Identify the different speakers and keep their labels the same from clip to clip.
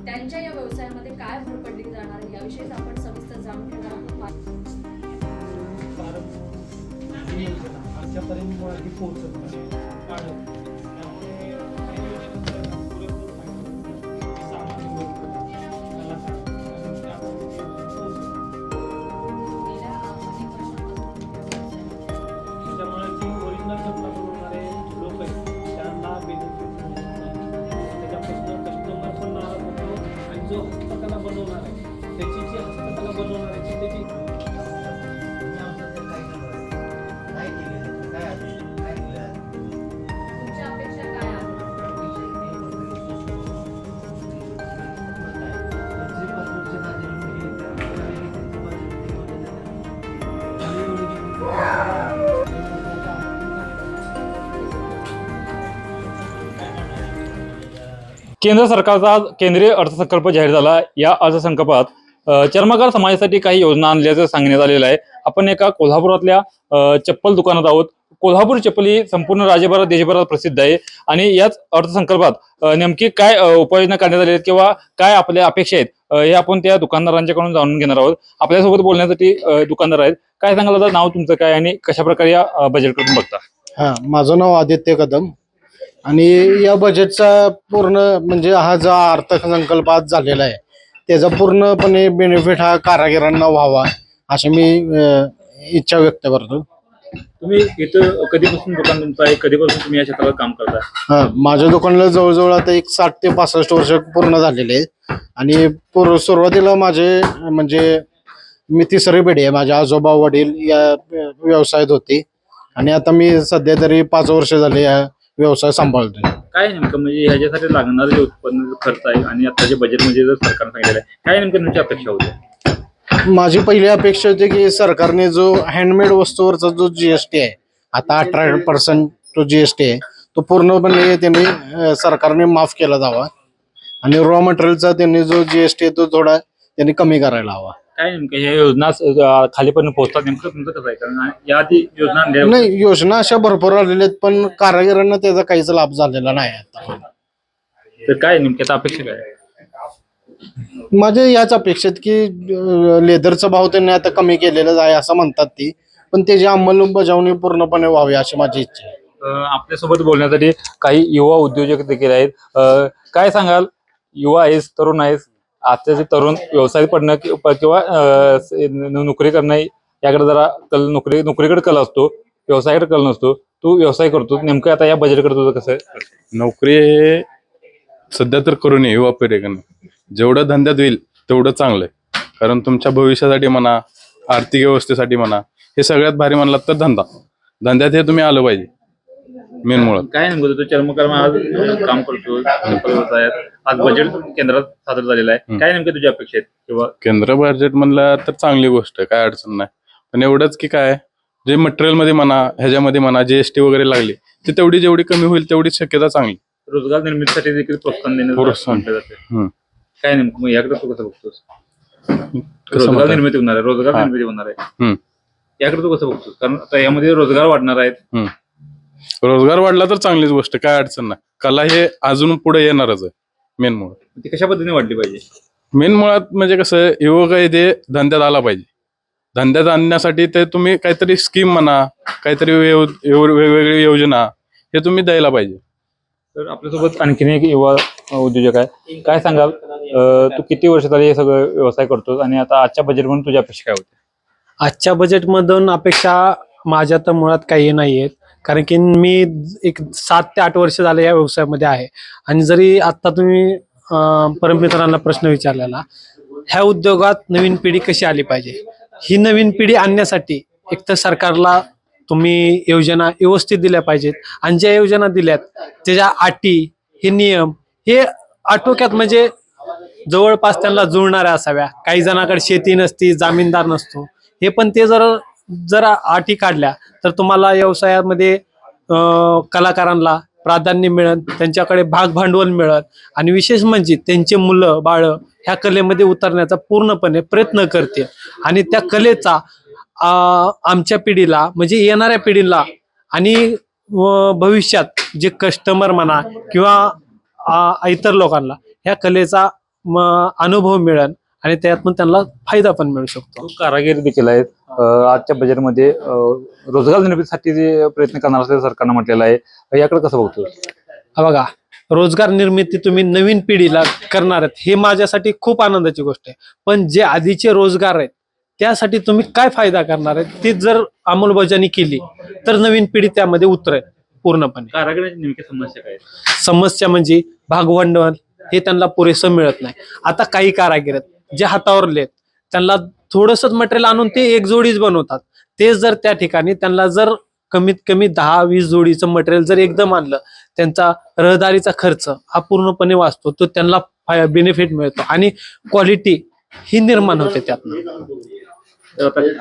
Speaker 1: त्यांच्या या व्यवसायामध्ये काय भर पडली जाणार आहे याविषयी आपण सविस्तर जाणून घेणार आहोत.
Speaker 2: आमच्यापर्यंत मुळात पोहोचत नाही काढत त्यामुळे त्याच्यामुळे जी ओरिजिनल कपडा बनवणारे लोक आहेत त्यांना बेनिफिट त्याच्यापासून कस्टमर पण नाराज होतो आणि जो हस्तकला बनवणार आहे त्याची जी हस्तकला बनवणाऱ्याची त्याची
Speaker 1: तुमच्या अपेक्षा काय आहेत?
Speaker 3: केंद्र सरकारचा आज केंद्रीय अर्थसंकल्प जाहीर झाला. या अर्थसंकल्पात चर्मकार समाजासाठी काही योजना आणल्याचं सांगण्यात आलेलं आहे. आपण एका कोल्हापुरातल्या चप्पल दुकानात आहोत. कोल्हापूर चप्पल ही संपूर्ण राज्यभरात देशभरात प्रसिद्ध आहे आणि याच अर्थसंकल्पात नेमकी काय उपाययोजना करण्यात आली आहेत किंवा काय आपल्या अपेक्षा आहेत हे आपण त्या दुकानदारांच्याकडून जाणून घेणार आहोत. आपल्यासोबत बोलण्यासाठी दुकानदार आहेत. काय सांगाल आता नाव तुमचं काय आणि कशा प्रकारे या बजेटकडून बघता?
Speaker 4: हा, माझं नाव आदित्य कदम आणि या बजेटचा पूर्ण म्हणजे हा जो अर्थसंकल्प आज झालेला आहे त्याचा पूर्णपणे बेनिफिट हा कारागिरांना व्हावा अशी मी इच्छा व्यक्त करतो.
Speaker 3: तुम्ही इथं कधीपासून दुकान तुमचं आहे, कधीपासून तुम्ही या क्षेत्रात काम करताय?
Speaker 4: हा, माझ्या दुकानाला जवळजवळ आता एक 60 ते 65 वर्ष पूर्ण झालेले आहेत आणि सुरुवातीला माझे म्हणजे मी तिसरी पिढी आहे. माझे आजोबा वडील या व्यवसायात होते आणि आता मी सध्या तरी 5 वर्ष झाले या व्यवसाय सांभाळतोय.
Speaker 3: काय नेमकं म्हणजे ह्याच्यासाठी लागणारे जे उत्पन्न खर्च आहे आणि आता जे बजेट म्हणजे जर सरकारने सांगितलेलं आहे काय नेमकं तुमची अपेक्षा होती?
Speaker 4: माझी पहिली अपेक्षा होती की सरकारने जो हँडमेड वस्तूवरचा जो जीएसटी आहे आता 18% तो जीएसटी आहे तो पूर्णपणे त्यांनी सरकारने माफ केला जावा आणि रॉ मटेरियलचा त्यांनी जो जीएसटी आहे तो थोडा त्यांनी कमी करायला हवा.
Speaker 3: काय नेमकं ह्या योजना खालीपर्यंत पोहोचतात नेमकं तुमचं कसं आहे? कारण या आधी योजना
Speaker 4: नाही, योजना अशा भरपूर आलेल्या आहेत पण कारागिरांना त्याचा काहीच लाभ झालेला नाही आता.
Speaker 3: तर काय नेमक्या अपेक्षा काय आहे?
Speaker 4: माझ्या याच अपेक्षेत की लेदरचा भाव त्यांनी आता कमी केलेला आहे असं म्हणतात ती, पण त्याची अंमलबजावणी पूर्णपणे व्हावी अशी माझी इच्छा आहे.
Speaker 3: आपल्यासोबत बोलण्यासाठी काही युवा उद्योजक देखील आहेत. काय सांगाल, युवा आहेस, तरुण आहेस, आजचे तरुण व्यवसाय पडणं किंवा नोकरी करणं याकडे जरा नोकरीकडे कल असतो, व्यवसायाकडे कल नसतो. तू व्यवसाय करतो, नेमकं आता या बजेटकडे तुझं कसं आहे?
Speaker 5: नोकरी हे सध्या तर करू नये युवा पिढीकडनं. जेवढं धंद्यात होईल तेवढं चांगलं आहे. कारण तुमच्या भविष्यासाठी म्हणा, आर्थिक व्यवस्थेसाठी म्हणा, हे सगळ्यात भारी म्हणलात तर धंद्यात हे तुम्ही आलं पाहिजे मेन मुळात.
Speaker 3: काय नेमकं तू चर्मकार आज काम करतो व्यवसायात, आज बजेट केंद्रात सादर झालेलं आहे. काय नेमकं तुझ्या अपेक्षा आहेत? किंवा
Speaker 5: केंद्र बजेट म्हणलं तर चांगली गोष्ट आहे, काय अडचण नाही. पण एवढंच की काय जे मटेरियल मध्ये म्हणा, ह्याच्यामध्ये म्हणा, जीएसटी वगैरे लागली ती जेवढी कमी होईल तेवढी शक्यता चांगली.
Speaker 3: रोजगार निर्मितीसाठी देखील प्रोत्साहन देण्याचं म्हटलं जाते. काय नेमकं मग याकडे तू कसं बघतोस? रोजगार निर्मिती होणार आहे याकडे तू कसं बघतोस? कारण आता यामध्ये रोजगार वाढणार आहेत.
Speaker 5: रोजगार वाढला तर चांगलीच गोष्ट, काय अडचण नाही. कला हे अजून पुढे येणारच आहे. मेन मुळात
Speaker 3: ती कशा पद्धतीने वाढली पाहिजे?
Speaker 5: मेन मुळात म्हणजे कसं युवक आहे ते धंद्यात आला पाहिजे. धंद्यात आणण्यासाठी ते तुम्ही काहीतरी स्कीम म्हणा, काहीतरी वेगवेगळी योजना हे तुम्ही द्यायला पाहिजे.
Speaker 3: तर आपल्यासोबत आणखीन एक युवा उद्योजक आहे. काय सांगाल, तू किती वर्ष झाली हे सगळं व्यवसाय करतोस आणि आता आजच्या बजेटमधून तुझी अपेक्षा काय होती?
Speaker 2: आजच्या बजेटमधून अपेक्षा माझ्या तर मुळात काही नाही आहेत. कारण की मी एक 7 ते 8 वर्ष झाले या व्यवसायामध्ये आहे आणि जरी आता तुम्ही परममित्रांना प्रश्न विचारलेला, ह्या उद्योगात नवीन पिढी कशी आली पाहिजे, ही नवीन पिढी आणण्यासाठी एक तर सरकारला तुम्ही योजना व्यवस्थित दिल्या पाहिजेत आणि ज्या योजना दिल्यात त्याच्या अटी, हे नियम हे आटोक्यात म्हणजे जवळपास त्यांना जुळणाऱ्या असाव्या. काही जणांकडे शेती नसती, जामीनदार नसतो, हे पण ते जरा अटी काढल्या तर तुम्हाला व्यवसायामध्ये कलाकारांना प्राधान्य मिळत, त्यांच्याकडे भाग भांडवल मिळत आणि विशेष म्हणजे त्यांचे मुलं बाळ ह्या कलेमध्ये उतरण्याचा पूर्णपणे प्रयत्न करतील आणि त्या कलेचा आमच्या पिढीला म्हणजे येणाऱ्या पिढीला आणि भविष्यात जे कस्टमर म्हणा किंवा इतर लोकांना ह्या कलेचा अनुभव मिळेल आणि त्यातून त्यांना फायदा पण मिळू शकतो.
Speaker 3: कारागीर देखील आहेत. आजच्या बजेटमध्ये रोजगार निर्मितीसाठी जे प्रयत्न करणार असल्याचं सरकारनं म्हटलेलं आहे, याकडे कसं बघतो?
Speaker 2: बघा, रोजगार निर्मिती तुम्ही नवीन पिढीला करणार आहेत हे माझ्यासाठी खूप आनंदाची गोष्ट आहे. पण जे आधीचे रोजगार आहेत त्यासाठी तुम्ही काय फायदा करणार आहेत ते जर अंमलबजावणी केली तर नवीन पिढी त्यामध्ये उतरेल पूर्णपणे.
Speaker 3: कारागिरांची नेमकी समस्या काय?
Speaker 2: समस्या म्हणजे भागभांडवल हे त्यांना पुरेसं मिळत नाही. आता काही कारागीर आहेत जे हातावरले आहेत, त्यांना थोडंसंच मटेरियल आणून ते एक जोडीच बनवतात. ते जर त्या ठिकाणी त्यांना जर कमीत कमी 10-20 जोडीचं मटेरियल जर एकदम आणलं, त्यांचा रहदारीचा खर्च हा पूर्णपणे वाचतो, तो त्यांना बेनिफिट मिळतो आणि क्वालिटी ही निर्माण होते त्यातनं.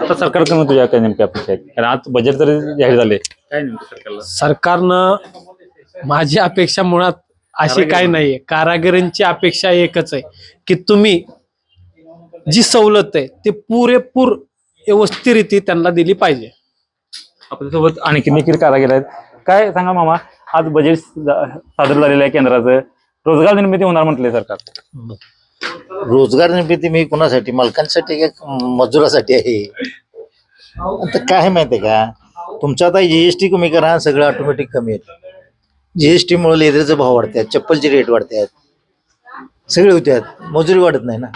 Speaker 3: आता सरकारकडून तुझ्या काय नेमक्या अपेक्षा आहेत? कारण आज बजेट जरी जाहीर झाले, काय नेमकं सरकारला?
Speaker 2: सरकारनं माझी अपेक्षा मुळात अशी काही नाहीये. कारागिरांची अपेक्षा एकच आहे की तुम्ही जी सवलत आहे ते पुरेपूर व्यवस्थितरित्या त्यांना दिली पाहिजे.
Speaker 3: आपल्यासोबत आणखी देखील कारागीर आहेत. काय सांगा मामा, आज बजेट सादर झालेलं आहे केंद्राचं, रोजगार निर्मिती होणार म्हटलंय सरकार.
Speaker 6: रोजगार निर्मिती मी कोणासाठी, मालकांसाठी का मजुरासाठी आहे? आता काय माहितीये का, तुमचा आता जीएसटी कमी करा, सगळं ऑटोमॅटिक कमी येतं. जीएसटी मुळे लेदरचे भाव वाढतात, चप्पलचे रेट वाढतात, सगळे होत्यात, मजुरी वाढत नाही ना.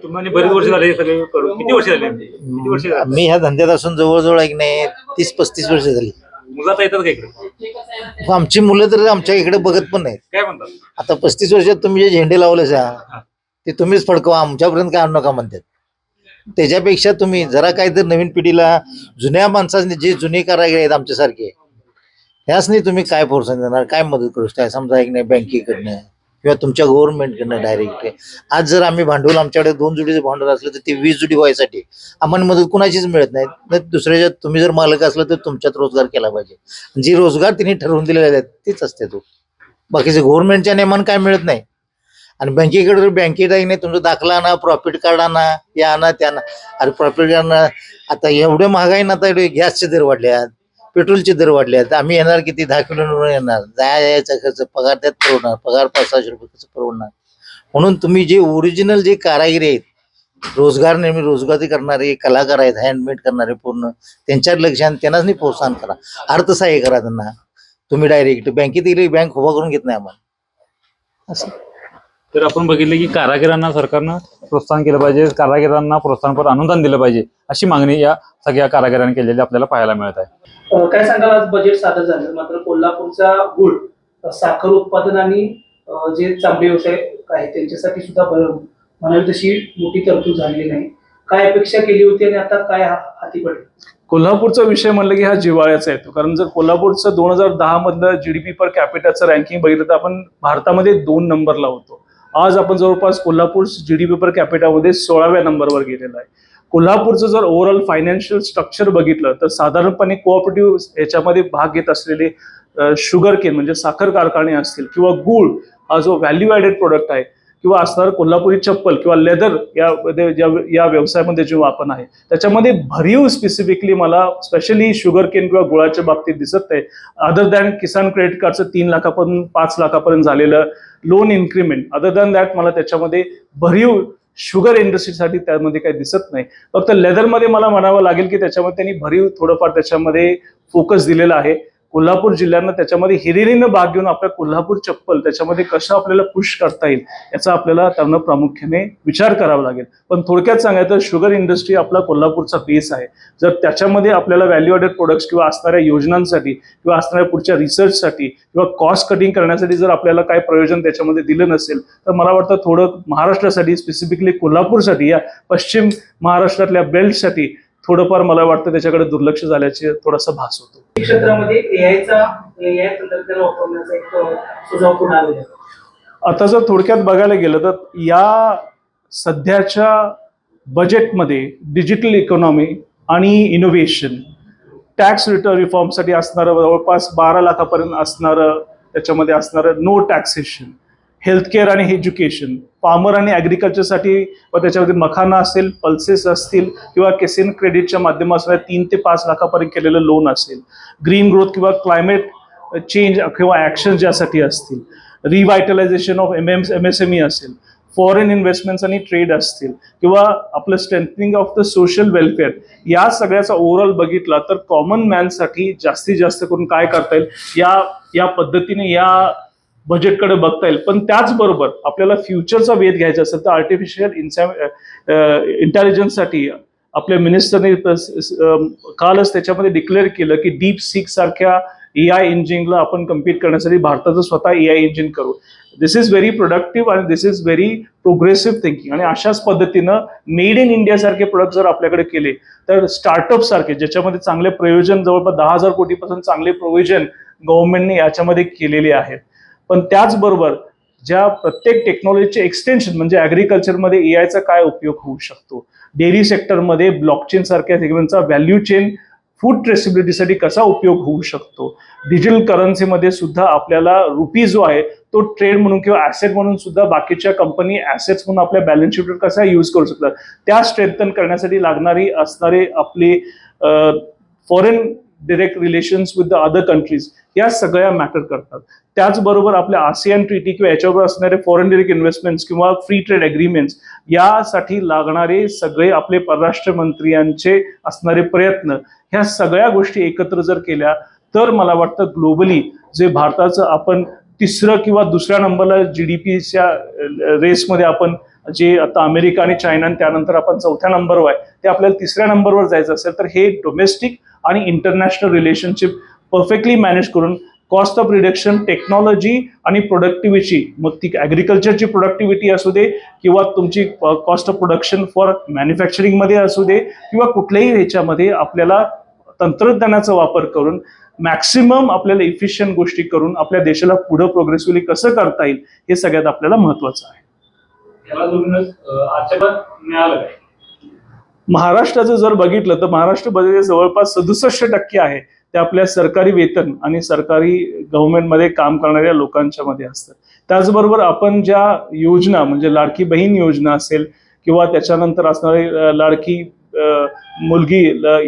Speaker 3: तुम्ही बरेच वर्ष झाले सगळे करून. किती वर्ष झाले? किती वर्ष झाले?
Speaker 6: मी ह्या धंद्यात असून जवळजवळ एक नाही 30-35 वर्ष झाली.
Speaker 3: मुलं आता येतात का इकडे?
Speaker 6: आमची मुलं तर आमच्या इकडे बघत पण नाहीत.
Speaker 3: काय म्हणतात?
Speaker 6: आता 35 वर्षात तुम्ही जे झेंडे लावले ते तुम्हीच फडकवा, आमच्यापर्यंत काय आणू नका म्हणतात. त्याच्यापेक्षा तुम्ही जरा काहीतरी नवीन पिढीला, जुन्या माणसांनी जे जुने कारागीर आहेत आमच्यासारखे, ह्याच तुम्ही काय प्रोत्साहन देणार, काय मदत करू शकता? समजा एक नाही बँकेकडनं किंवा तुमच्या गव्हर्नमेंटकडनं डायरेक्ट. आज जर आम्ही भांडवल, आमच्याकडे 2 जोडीचं भांडवल असलं तर ते 20 जोडी व्हायसाठी आम्हाला मदत कुणाचीच मिळत नाही. दुसऱ्याच्या तुम्ही जर मालक असलं तर तुमच्यात रोजगार केला पाहिजे. जे रोजगार तिने ठरवून दिलेले आहेत तेच असते. तो बाकीचे गव्हर्नमेंटच्या नेमान काय मिळत नाही. आणि बँकेकडे बँकेत आहे नाही, तुमचा दाखला आणा, प्रॉफिट कार्ड आणा, या आणा त्या आणा. अरे प्रॉफिट कार्ड आता एवढे महागाई ना, आता गॅसचे दर वाढल्यात, पेट्रोलचे दर वाढल्यात. आम्ही येणार किती, 10 किलोमीटर येणार, जायचा खर्च, पगार त्यात परवडणार, पगार 500-600 रुपये कसं परवडणार? म्हणून तुम्ही जे ओरिजिनल जे कारागिरी आहेत, रोजगार नेहमी रोजगारी करणारे कलाकार आहेत, हँडमेड करणारे, पूर्ण त्यांच्यावर लक्ष आणि त्यांनाच नाही प्रोत्साहन करा, अर्थसहाय्य करा त्यांना. तुम्ही डायरेक्ट बँकेत गेली, बँक उभा करून घेत नाही आम्हाला असं.
Speaker 3: तर आपण बघितलं की कारागिरांना सरकारनं प्रोत्साहन केलं पाहिजे, कारागिरांना प्रोत्साहनपर अनुदान दिलं पाहिजे, अशी मागणी या सगळ्या कारागिरांनी केलेली आपल्याला पाहायला मिळत आहे.
Speaker 7: काय सांगाल, आज बजेट सादर झालं, मात्र कोल्हापूरचा गुळ, साखर उत्पादन आणि जे चांगले व्यवसाय आहेत त्यांच्यासाठी सुद्धा म्हणावी तशी मोठी तरतूद झालेली नाही. काय अपेक्षा केली होती आणि आता काय हाती पडले?
Speaker 8: कोल्हापूरचा विषय म्हणलं की हा जिव्हाळ्याचा येतो. कारण जर कोल्हापूरचं 2010 मधलं जीडीपी पर कॅपिटाचं रँकिंग बघितलं तर आपण भारतामध्ये 2 नंबरला होतो. आज आपण जवळपास कोल्हापूर जीडीपी पर कॅपिटामध्ये 16व्या नंबरवर गेलेला आहे. कोल्हापूरचं जर ओव्हरऑल फायनान्शियल स्ट्रक्चर बघितलं तर साधारणपणे कोऑपरेटिव्ह याच्यामध्ये भाग घेत असलेले शुगर केन म्हणजे साखर कारखाने असतील किंवा गूळ हा जो व्हॅल्यू ॲडेड प्रोडक्ट आहे किंवा असणार कोल्हापुरी चप्पल किंवा लेदर या व्यवसायामध्ये जो आपण आहे त्याच्यामध्ये भरीव स्पेसिफिकली मला स्पेशली शुगर केन किंवा गुळाच्या बाबतीत दिसत नाही. अदर दॅन किसान क्रेडिट कार्डचं 3 लाखापासून 5 लाखापर्यंत झालेलं loan increment, other than that मला त्याच्यामध्ये भरीव शुगर इंडस्ट्रीसाठी त्यामध्ये काही दिसत नाही. फक्त लेदरमध्ये मला म्हणावं लागेल की त्याच्यामध्ये त्यांनी भरीव थोडंफार त्याच्यामध्ये फोकस दिलेला आहे. कोल्हापूर जिल्ह्यानं त्याच्यामध्ये हिरिरीनं भाग घेऊन आपल्या कोल्हापूर चप्पल त्याच्यामध्ये कसं आपल्याला पुश करता येईल याचा आपल्याला त्यांना प्रामुख्याने विचार करावा लागेल. पण थोडक्यात सांगायचं शुगर इंडस्ट्री आपला कोल्हापूरचा बेस आहे. जर त्याच्यामध्ये आपल्याला व्हॅल्यू ॲडेड प्रोडक्ट्स किंवा असणाऱ्या योजनांसाठी किंवा असणाऱ्या पुढच्या रिसर्चसाठी किंवा कॉस्ट कटिंग करण्यासाठी जर आपल्याला काय प्रयोजन त्याच्यामध्ये दिलं नसेल तर मला वाटतं थोडं महाराष्ट्रासाठी स्पेसिफिकली कोल्हापूरसाठी या पश्चिम महाराष्ट्रातल्या बेल्टसाठी थोडंफार मला वाटतं त्याच्याकडे दुर्लक्ष झाल्याचे थोडासा भास होतो.
Speaker 7: क्षेत्रामध्ये एआय तंत्रज्ञान वापरण्याचा एक सुझाव पुढे आलेला आहे.
Speaker 8: आता जर थोडक्यात बघायला गेलं तर या सध्याच्या बजेटमध्ये डिजिटल इकॉनॉमी आणि इनोव्हेशन, टॅक्स रिटर्न रिफॉर्मसाठी असणारं जवळपास 12 लाखापर्यंत असणारं त्याच्यामध्ये असणारं नो टॅक्सेशन, हेल्थकेअर आणि एज्युकेशन, फार्मर आणि ॲग्रिकल्चरसाठी व त्याच्यामध्ये मखाना असेल, पल्सेस असतील किंवा केसिन क्रेडिटच्या माध्यमातून 3 ते 5 लाखापर्यंत केलेलं लोन असेल, ग्रीन ग्रोथ किंवा क्लायमेट चेंज किंवा ॲक्शन ज्यासाठी असतील, रिव्हायटलायझेशन ऑफ MSME असेल, फॉरेन इन्व्हेस्टमेंट्स आणि ट्रेड असतील किंवा आपलं strengthening of the social welfare, या सगळ्याचा ओव्हरऑल बघितला तर कॉमन मॅनसाठी जास्तीत जास्त करून काय करता येईल या पद्धतीने या बजेटकडे बघता येईल. पण त्याचबरोबर आपल्याला फ्युचरचा वेध घ्यायचा असेल तर आर्टिफिशियल इंटेलिजन्ससाठी आपल्या मिनिस्टरने कालच त्याच्यामध्ये डिक्लेअर केलं की डीप सीक सारख्या AI इंजिनला आपण कम्पीट करण्यासाठी भारताचं स्वतः AI इंजिन करू. दिस इज व्हेरी प्रोडक्टिव्ह आणि दिस इज व्हेरी प्रोग्रेसिव्ह थिंकिंग. आणि अशाच पद्धतीनं मेड इन इंडिया सारखे प्रोडक्ट जर आपल्याकडे केले तर स्टार्टअप सारखे ज्याच्यामध्ये चांगले प्रयोजन जवळपास 10,000 कोटीपासून चांगले प्रोव्हिजन गव्हर्नमेंटने याच्यामध्ये केलेले आहेत. पण त्याचबरोबर ज्या प्रत्येक टेक्नॉलॉजीचे एक्सटेन्शन म्हणजे ॲग्रिकल्चरमध्ये AIचा काय उपयोग होऊ शकतो, डेअरी सेक्टरमध्ये ब्लॉकचेन सारख्या सेगमेंटचा व्हॅल्यू चेन फूड ट्रेसिबिलिटीसाठी कसा उपयोग होऊ शकतो, डिजिटल करन्सीमध्ये सुद्धा आपल्याला रुपी जो आहे तो ट्रेड म्हणून किंवा ॲसेट म्हणून सुद्धा बाकीच्या कंपनी ॲसेट्स म्हणून आपल्या बॅलन्स शीटवर कसा यूज करू शकतात, त्या स्ट्रेंथन करण्यासाठी लागणारी असणारे आपले foreign direct relations with the other countries, या सगळ्या मॅटर करतात. त्याचबरोबर आपल्या ASEAN ट्रीटी किंवा याच्यावर असणारे फॉरेन डिरेक्ट इन्व्हेस्टमेंट्स किंवा फ्री ट्रेड अग्रीमेंट्स, यासाठी लागणारे सगळे आपले परराष्ट्र मंत्र्यांचे असणारे प्रयत्न, ह्या सगळ्या गोष्टी एकत्र जर केल्या तर मला वाटतं ग्लोबली जे भारताचं आपण तिसरं किंवा दुसऱ्या नंबरला GDPच्या रेसमध्ये आपण जे आता अमेरिका आणि चायना आणि त्यानंतर आपण चौथ्या नंबरवर आहे, ते आपल्याला तिसऱ्या नंबरवर जायचं असेल तर हे डोमेस्टिक आणि इंटरनॅशनल रिलेशनशिप परफेक्टली मॅनेज करून कॉस्ट ऑफ रिडक्शन, टेक्नॉलॉजी आणि प्रोडक्टिव्हिटी, मग ती ॲग्रिकल्चरची प्रोडक्टिव्हिटी असू दे किंवा तुमची कॉस्ट ऑफ प्रोडक्शन फॉर मॅन्युफॅक्चरिंगमध्ये असू दे किंवा कुठल्याही ह्याच्यामध्ये आपल्याला तंत्रज्ञानाचा वापर करून मॅक्सिमम आपल्याला इफिशियंट गोष्टी करून आपल्या देशाला पुढे प्रोग्रेसिव्हली कसं करता येईल हे सगळ्यात आपल्याला महत्वाचं आहे.
Speaker 3: याला जोडूनच आजच्या काळात मिळालं काय?
Speaker 8: महाराष्ट्राचं जर बघितलं तर महाराष्ट्र बजेट जवळपास 67% आहे ते आपल्या सरकारी वेतन आणि सरकारी गव्हर्नमेंटमध्ये काम करणाऱ्या लोकांच्या मध्ये असतं. त्याचबरोबर आपण ज्या योजना म्हणजे लाडकी बहीण योजना असेल किंवा त्याच्यानंतर असणारी लाडकी मुलगी,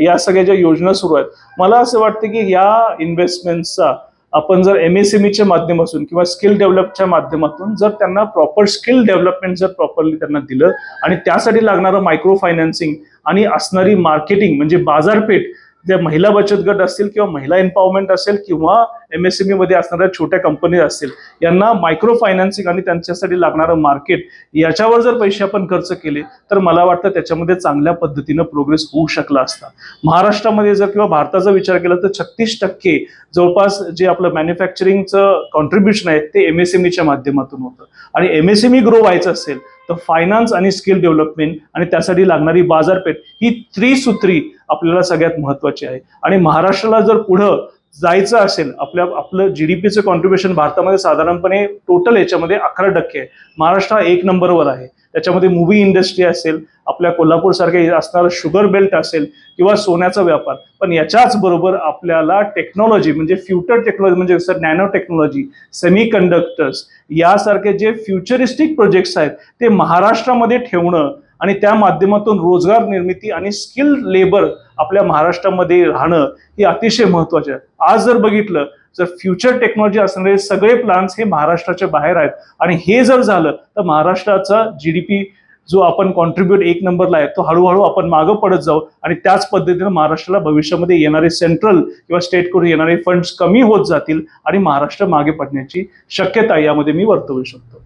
Speaker 8: या सगळ्या ज्या योजना सुरू आहेत, मला असं वाटतं की या इन्व्हेस्टमेंटचा आपण जर MSMEच्या माध्यमातून किंवा स्किल डेव्हलपच्या माध्यमातून जर त्यांना प्रॉपर स्किल डेव्हलपमेंट जर प्रॉपरली त्यांना दिलं आणि त्यासाठी लागणारं मायक्रो फायनान्सिंग आणि असणारी मार्केटिंग म्हणजे बाजारपेठ, ज्या महिला बचत गट असतील किंवा महिला एम्पॉवरमेंट असेल किंवा MSME मध्ये असणाऱ्या छोट्या कंपनी असतील, यांना मायक्रो फायनान्सिंग आणि त्यांच्यासाठी लागणारं मार्केट, याच्यावर जर पैसे आपण खर्च केले तर मला वाटतं त्याच्यामध्ये चांगल्या पद्धतीनं प्रोग्रेस होऊ शकला असता. महाराष्ट्रामध्ये जर किंवा भारताचा विचार केला तर 36% जवळपास जे आपलं मॅन्युफॅक्चरिंगचं कॉन्ट्रीब्युशन आहे ते MSMEच्या माध्यमातून होतं. आणि MSME ग्रो व्हायचं असेल तर फायनान्स आणि स्किल डेव्हलपमेंट आणि त्यासाठी लागणारी बाजारपेठ, ही त्रिसूत्री आपल्याला सगळ्यात महत्वाची आहे. आणि महाराष्ट्राला जर पुढं जायचं असेल, आपलं GDPचं कॉन्ट्रीब्युशन भारतामध्ये साधारणपणे टोटल याच्यामध्ये 11% आहे. महाराष्ट्र हा 1 नंबरवर आहे. त्याच्यामध्ये मूव्ही इंडस्ट्री असेल, आपल्या कोल्हापूर सारखे असणारं शुगर बेल्ट असेल किंवा सोन्याचा व्यापार, पण याच्याच बरोबर आपल्याला टेक्नॉलॉजी म्हणजे फ्युचर टेक्नॉलॉजी म्हणजे sir nano technology, semi conductors यासारखे जे फ्युचरिस्टिक प्रोजेक्ट्स आहेत ते महाराष्ट्रामध्ये ठेवणं आणि त्या माध्यमातून रोजगार निर्मिती आणि स्किल लेबर आपल्या महाराष्ट्रामध्ये राहणं हे अतिशय महत्वाचे आहे. आज जर बघितलं जर फ्युचर टेक्नॉलॉजी असणारे सगळे प्लान्स हे महाराष्ट्राच्या बाहेर आहेत आणि हे जर झालं तर महाराष्ट्राचा GDP जो आपण कॉन्ट्रीब्यूट 1 नंबरला आहे तो हळूहळू आपण मागं पडत जाऊ आणि त्याच पद्धतीने महाराष्ट्राला भविष्यामध्ये येणारे सेंट्रल किंवा स्टेटकडून येणारे फंड्स कमी होत जातील आणि महाराष्ट्र मागे पडण्याची शक्यता यामध्ये मी वर्तवू शकतो.